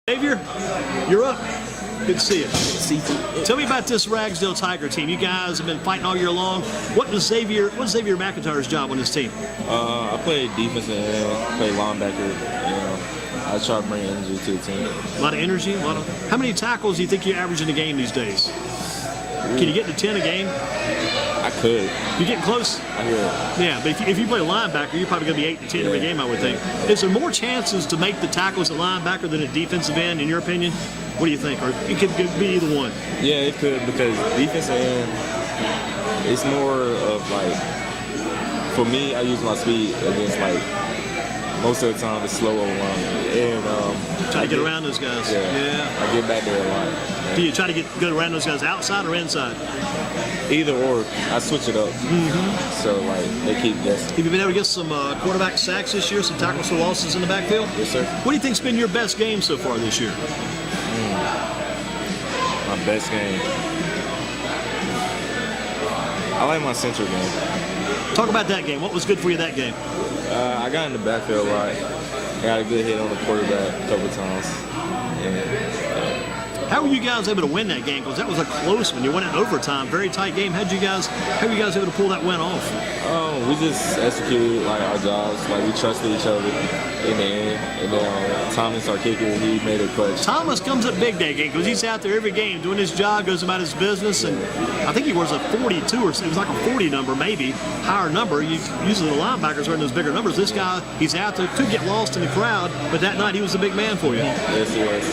Xavier, you're up. Good to see you. See you. Tell me about this Ragsdale Tiger team. You guys have been fighting all year long. What's Xzavian Mcintyre's job on this team? I play defense and play linebacker. I try to bring energy to the team. A lot of energy. How many tackles do you think you average in a game these days? Can you get to 10 a game? I could. You getting close? I hear it. Yeah, but if you play linebacker, you're probably going to be 8 to 10 every game, I would think. Is there more chances to make the tackles at linebacker than at defensive end, in your opinion? What do you think? Or it could be either one. Yeah, it could, because defensive end, it's more of like, for me, I use my speed against most of the time it's slow over line. And try to get around those guys. Yeah. I get back there a lot. Do you try to get around those guys outside or inside? Either or. I switch it up. So they keep guessing. Have you been able to get some quarterback sacks this year, some tackles for losses in the backfield? Yes, sir. What do you think's been your best game so far this year? My best game. I like my Central game. Talk about that game. What was good for you that game? I got in the backfield a lot. Got a good hit on the quarterback a couple times. How were you guys able to win that game? Because that was a close one. You won it in overtime. Very tight game. How were you guys able to pull that win off? We just executed our jobs. We trusted each other in the end. And then Thomas, our kicker, he made a clutch. Thomas comes up big day game because he's out there every game doing his job, goes about his business, and I think he wears a 42 or it was like a 40 number, maybe higher number. Usually the linebackers are in those bigger numbers. This guy, he's out there, could get lost in the crowd, but that night he was a big man for you. Yes, he was.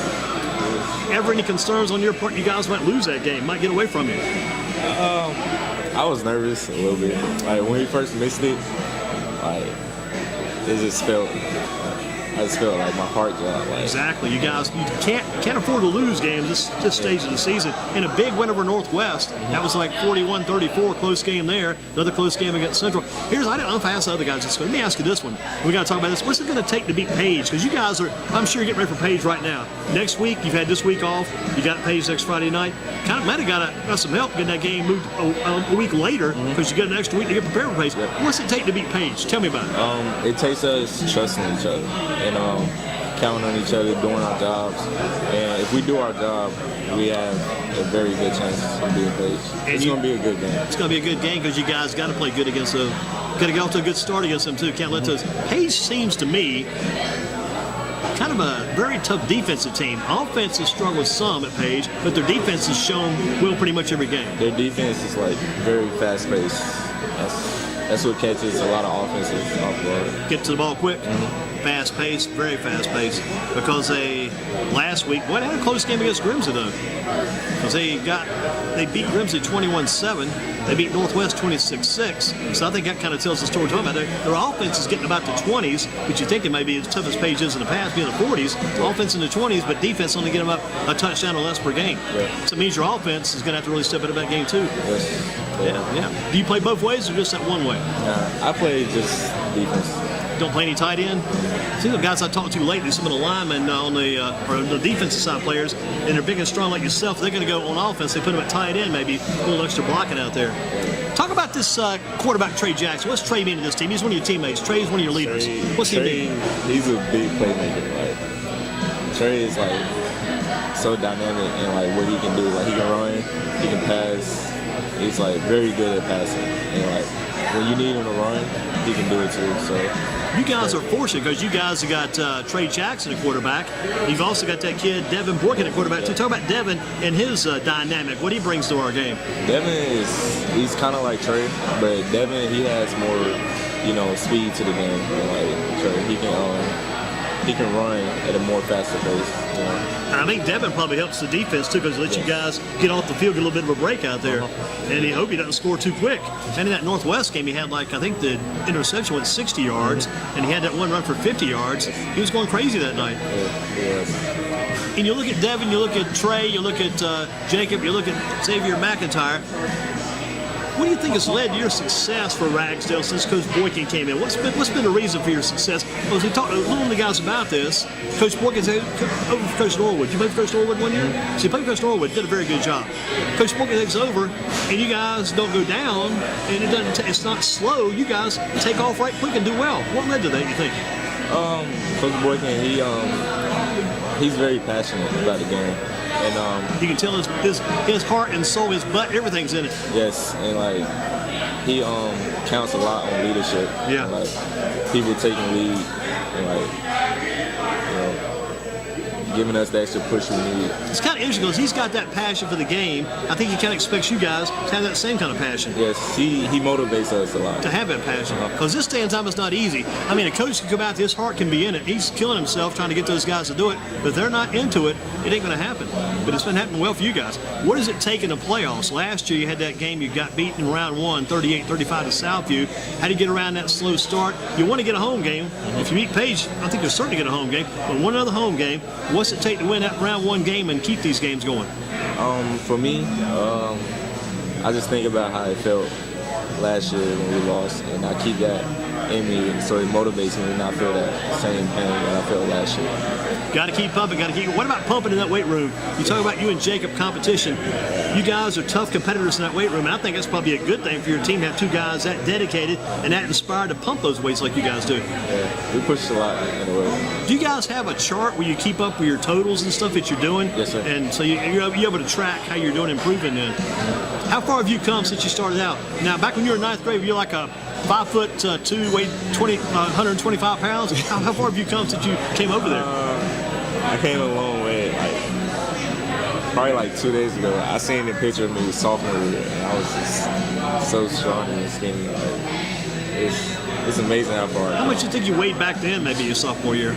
Ever any concerns on your part you guys might lose that game, might get away from you? I was nervous a little bit. When we first missed it, it just felt, I just felt like my heart dropped. Exactly. You guys, you can't afford to lose games this stage of the season. In a big win over Northwest, that was 41-34, close game there. Another close game against Central. I don't know if I asked the other guys this, let me ask you this one. We got to talk about this. What's it going to take to beat Page? Because you guys are, I'm sure you're getting ready for Page right now. Next week, you've had this week off. You got Page next Friday night. Kind of might have got some help getting that game moved a week later because you got an extra week to get prepared for Page. What's it take to beat Page? Tell me about it. It takes us trusting each other and counting on each other, doing our jobs. And if we do our job, we have a very good chance of being Page. It's going to be a good game. It's going to be a good game because you guys got to play good against them. Got to get off to a good start against them too. Can't let those. Page seems to me kind of a very tough defensive team. Offense has struggled some at Page, but their defense has shown will pretty much every game. Their defense is very fast-paced. That's what catches a lot of offenses off guard. Get to the ball quick. Fast-paced, very fast-paced. Because last week, they had a close game against Grimsley though. Because they beat Grimsley 21-7. They beat Northwest 26-6. So I think that kind of tells the story we're talking about. Their offense is getting about the 20s, which you think it may be as tough as Page is in the past, being in the 40s. Offense in the 20s, but defense only get them up a touchdown or less per game. Yeah. So it means your offense is going to have to really step into that game too. Yes. Yeah. Do you play both ways or just that one way? I play just defense. Don't play any tight end? See the guys I talked to lately, some of the linemen on the defensive side players, and they're big and strong like yourself, they're going to go on offense, they put them at tight end maybe, a little extra blocking out there. Talk about this quarterback, Trey Jackson. What's Trey mean to this team? He's one of your teammates. Trey's one of your leaders. What's he mean? He's a big playmaker. Trey is so dynamic in what he can do. He can run, he can pass. He's very good at passing. And when you need him to run, he can do it too. So you guys are fortunate because you guys have got Trey Jackson at quarterback. You've also got that kid Devin Borkin at quarterback too. Talk about Devin and his dynamic. What he brings to our game. Devin he's kind of like Trey, but Devin he has more speed to the game than Trey. He can run at a more faster pace. And I think Devin probably helps the defense too because it lets you guys get off the field, get a little bit of a break out there. And he hope he doesn't score too quick. And in that Northwest game, he had I think the interception went 60 yards, and he had that one run for 50 yards. He was going crazy that night. Yeah. And you look at Devin, you look at Trey, you look at Jacob, you look at Xzavian Mcintyre. What do you think has led to your success for Ragsdale since Coach Boykin came in? What's been the reason for your success? Well, as we talked a little to the guys about this, Coach Boykin's over for Coach Norwood. You played for Coach Norwood one year? So you played for Coach Norwood, did a very good job. Coach Boykin takes over, and you guys don't go down, and it's not slow. You guys take off right quick and do well. What led to that, you think? Coach Boykin, he's very passionate about the game, and You can tell his heart and soul, his butt, everything's in it. yes, and like he counts a lot on leadership. Yeah. And, like people taking lead and like giving us the extra push we need. It's kind of interesting because he's got that passion for the game. I think he kind of expects you guys to have that same kind of passion. Yes, he motivates us a lot. To have that passion. Because this day and time is not easy. I mean, a coach can come out, his heart can be in it. He's killing himself trying to get those guys to do it. But if they're not into it, it ain't going to happen. But it's been happening well for you guys. What does it take in the playoffs? Last year you had that game, you got beaten in round one, 38-35 to Southview. How do you get around that slow start? You want to get a home game. If you beat Page, I think you'll certainly get a home game. But one other home game, what's it take to win that round one game and keep these games going? For me, I just think about how it felt last year when we lost, and I keep that in me, so it motivates me to not feel that same pain that I felt last year. Got to keep pumping. What about pumping in that weight room? You talk about you and Jacob competition. You guys are tough competitors in that weight room, and I think that's probably a good thing for your team to have two guys that dedicated and that inspired to pump those weights like you guys do. Yeah, we push a lot in the weight room. Do you guys have a chart where you keep up with your totals and stuff that you're doing? Yes, sir. And so you're able to track how you're doing, improving then. How far have you come since you started out? Now, back when you were in ninth grade, you're like a 5'2", weighed 125 pounds. How far have you come since you came over there? I came a long way. Probably like 2 days ago, I seen the picture of me sophomore year, and I was just so strong and skinny. Like, it's amazing how far. How much do you think you weighed back then, maybe your sophomore year?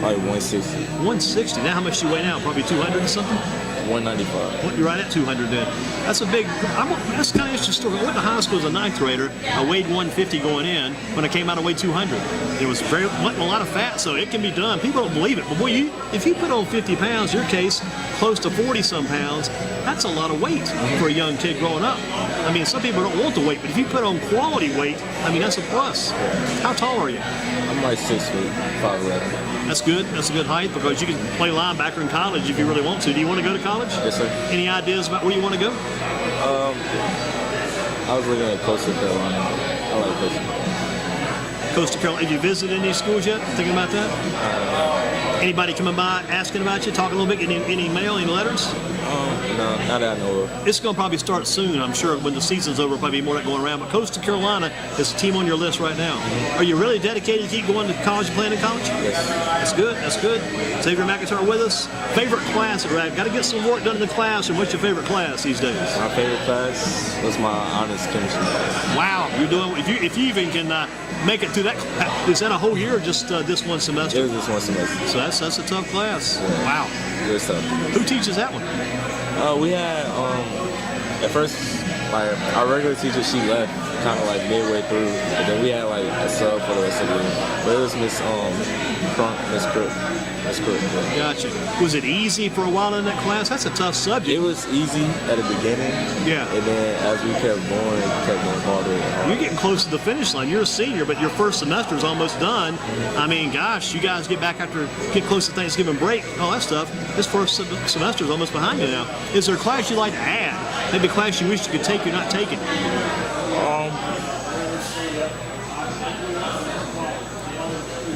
Probably 160. 160. Now how much do you weigh now? Probably 200 or something? 195. You're right at 200 then. That's a big, that's kind of interesting story. I went to high school as a ninth grader. I weighed 150 going in. When I came out, I weighed 200. It was wasn't a lot of fat, so it can be done. People don't believe it. But boy, if you put on 50 pounds, your case, close to 40-some pounds, that's a lot of weight for a young kid growing up. I mean, some people don't want the weight, but if you put on quality weight, I mean, that's a plus. How tall are you? I'm like 6 feet, 5'11". That's good. That's a good height because you can play linebacker in college if you really want to. Do you want to go to college? Yes, sir. Any ideas about where you want to go? I was looking at Coastal Carolina. I like Coastal Carolina. Coastal Carolina. Have you visited any schools yet? Thinking about that? Anybody coming by asking about you, talking a little bit, any mail, any letters? No, not that I know of. It's going to probably start soon, I'm sure. When the season's over, probably be more of that going around. But Coastal Carolina is a team on your list right now. Are you really dedicated to keep going to college and playing in college? Yes. That's good. That's good. Xzavian Mcintyre with us. Favorite class at Rag? Got to get some work done in the class. And what's your favorite class these days? My favorite class was my honors chemistry class. Wow, you're doing. If you even can make it through that class, is that a whole year or just this one semester? It was just one semester. So that's a tough class. Yeah. Wow. Good stuff. Who teaches that one? We had at first like our regular teacher, she left kind of like midway through, and then we had like a sub for the rest of the year. But it was Miss Crook. Yeah. Gotcha. Was it easy for a while in that class? That's a tough subject. It was easy at the beginning. Yeah. And then as we kept going, it kept getting harder and harder. You're getting close to the finish line. You're a senior, but your first semester is almost done. I mean, gosh, you guys get close to Thanksgiving break, all that stuff. This first semester is almost behind you now. Is there a class you'd like to add? Maybe a class you wish you could take you're not taking?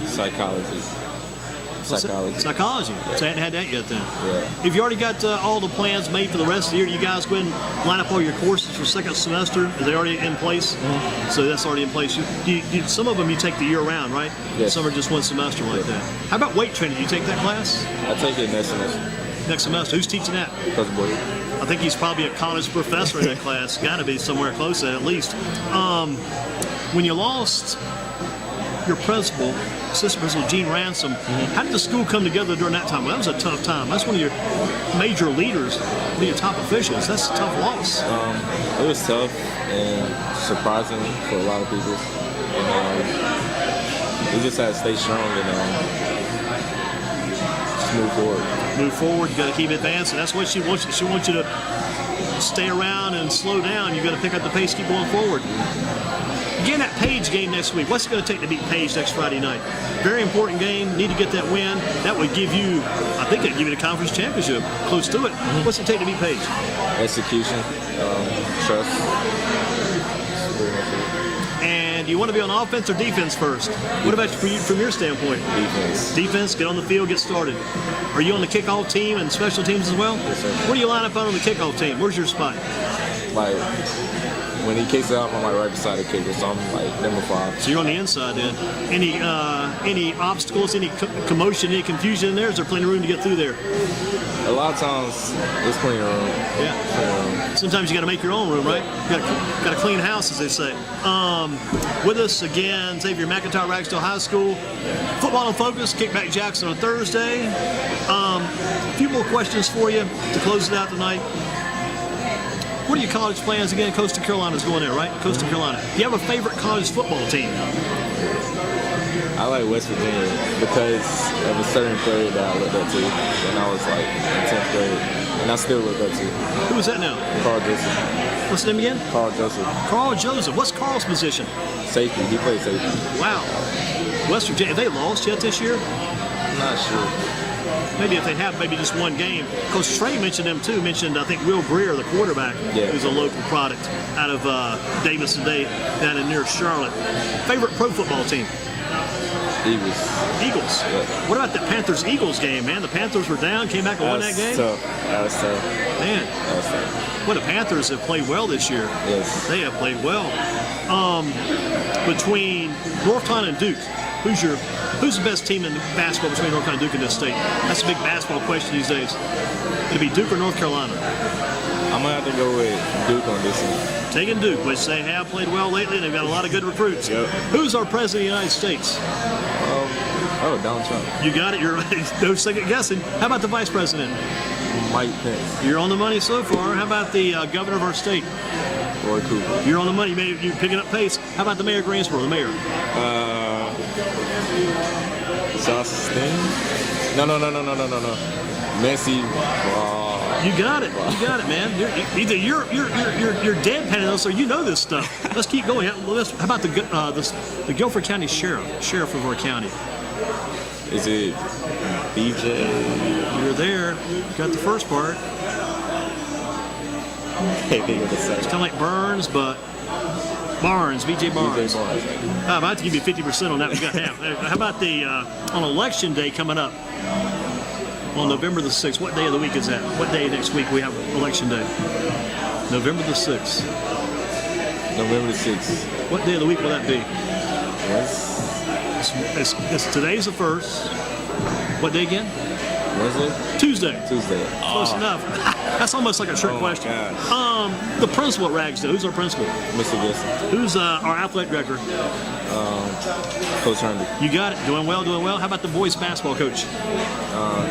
Psychology. Psychology. So I hadn't had that yet then. Yeah. Have you already got all the plans made for the rest of the year? Do you guys go ahead and line up all your courses for second semester? Are they already in place? Mm-hmm. So that's already in place. Some of them you take the year round, right? Yes. Some are just one semester like that. How about weight training? Do you take that class? I take it next semester. Next semester. Who's teaching that? Coach Boyd. I think he's probably a college professor in that class. Got to be somewhere close to that at least. When you lost your principal, assistant principal Gene Ransom, how did the school come together during that time? Well, that was a tough time. That's one of your major leaders, one of your top officials. That's a tough loss. It was tough and surprising for a lot of people. And we just had to stay strong and just move forward. Move forward. You got to keep advancing. That's what she wants. She wants you to stay around and slow down. You got to pick up the pace, keep going forward. Again, that Page game next week. What's it going to take to beat Page next Friday night? Very important game. Need to get that win. That would give you, I think that'd give you the conference championship. Close to it. What's it take to beat Page? Execution, trust. And man. Do you want to be on offense or defense first? What about from your standpoint? Defense. Defense, get on the field, get started. Are you on the kickoff team and special teams as well? Yes, sir. Where do you line up on the kickoff team? Where's your spot? Like, when he kicks it out, I'm like right beside the kicker, so I'm like number 5. So you're on the inside then. Any obstacles, any commotion, any confusion in there? Is there plenty of room to get through there? A lot of times, there's plenty of room. Yeah. Sometimes you got to make your own room, right? You got to clean house, as they say. With us again, Xzavian Mcintyre, Ragsdale High School. Football in Focus, Kickback Jack on a Thursday. A few more questions for you to close it out tonight. What are your college plans again? Coastal Carolina's going there, right? Coastal Carolina. Do you have a favorite college football team? I like West Virginia because of a certain player that I looked up to when I was like in 10th grade, and I still look up to. Who is that now? Carl Joseph. What's his name again? Carl Joseph. Carl Joseph. What's Carl's position? Safety. He plays safety. Wow. West Virginia. Have they lost yet this year? I'm not sure. Maybe if they have, maybe just one game. Coach Trey mentioned them too. Mentioned, I think, Will Greer, the quarterback, who's a local product out of Davis today, down in near Charlotte. Favorite pro football team? Eagles. Yeah. What about the Panthers-Eagles game, man? The Panthers were down, came back and won that game? That was tough. Man. That was tough. Well, the Panthers have played well this year. Yes. They have played well. Between North Carolina and Duke, who's the best team in basketball between North Carolina and Duke in this state? That's a big basketball question these days. It'd be Duke or North Carolina? I'm going to have to go with Duke on this one. Taking Duke, which they have played well lately. They've got a lot of good recruits. Yep. Who's our president of the United States? Donald Trump. You got it. You're no second guessing. How about the vice president? Mike Pence. You're on the money so far. How about the governor of our state? Roy Cooper. You're on the money. You're picking up pace. How about the mayor of Greensboro, the mayor? Justin? No. Messi. You got it. You got it, man. Either you're deadpanning us or you know this stuff. Let's keep going. How about the Guilford County sheriff of our county? Is it BJ? You're there. Got the first part. Can't think of the second. It's kind of like Burns, but Barnes, BJ Barnes. I'm about to give you 50% on that. We got half. How about on Election Day coming up on November the 6th? What day of the week is that? What day next week we have Election Day? November the 6th. November the 6th. What day of the week will that be? Yes. Today's the 1st. What day again? Wednesday? Tuesday. Oh. Close enough. That's almost like a trick question. The principal at Ragsdale. Who's our principal? Mr. Gibson. Who's our athletic director? Coach Herndon. You got it. Doing well. How about the boys basketball coach?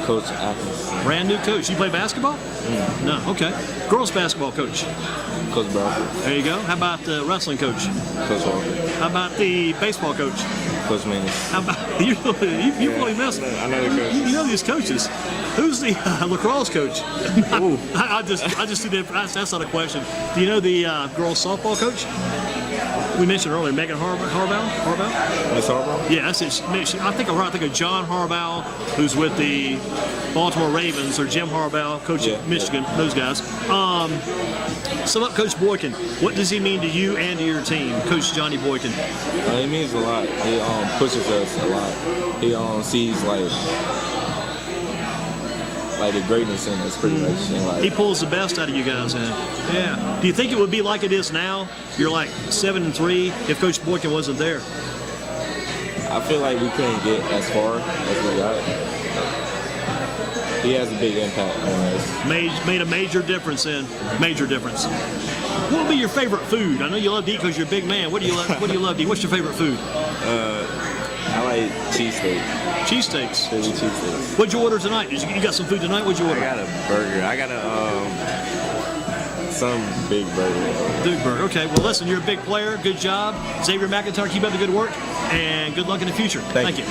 Coach Atkins. Brand new coach. You play basketball? No. Okay. Girls basketball coach? Coach Bradford. There you go. How about the wrestling coach? Coach Walker. How about the baseball coach? Coach Means. How about you really missed it. I know the coaches. You know these coaches. Who's the lacrosse coach? I just see that. That's not a question. Do you know the girls softball coach? We mentioned earlier, Megan Harbaugh. Miss Harbaugh? Yeah, that's it. I think of John Harbaugh, who's with the Baltimore Ravens, or Jim Harbaugh, coach at Michigan. Those guys. Sum up Coach Boykin. What does he mean to you and to your team, Coach Johnny Boykin? He means a lot. He pushes us a lot. He sees like the greatness in us, pretty much. And, he pulls the best out of you guys, man. Yeah. Do you think it would be like it is now? You're like 7-3 if Coach Boykin wasn't there. I feel like we couldn't get as far as we got. He has a big impact on us. Made a major difference in. Major difference. What would be your favorite food? I know you love to eat because you're a big man. What do you love to eat? What's your favorite food? I like cheesesteak. Cheesesteaks. Philly cheesesteaks. What'd you order tonight? You got some food tonight? What'd you order? I got a burger. I got some big burger. Big burger. Okay. Well, listen, you're a big player. Good job. Xzavian Mcintyre, keep up the good work, and good luck in the future. Thank you.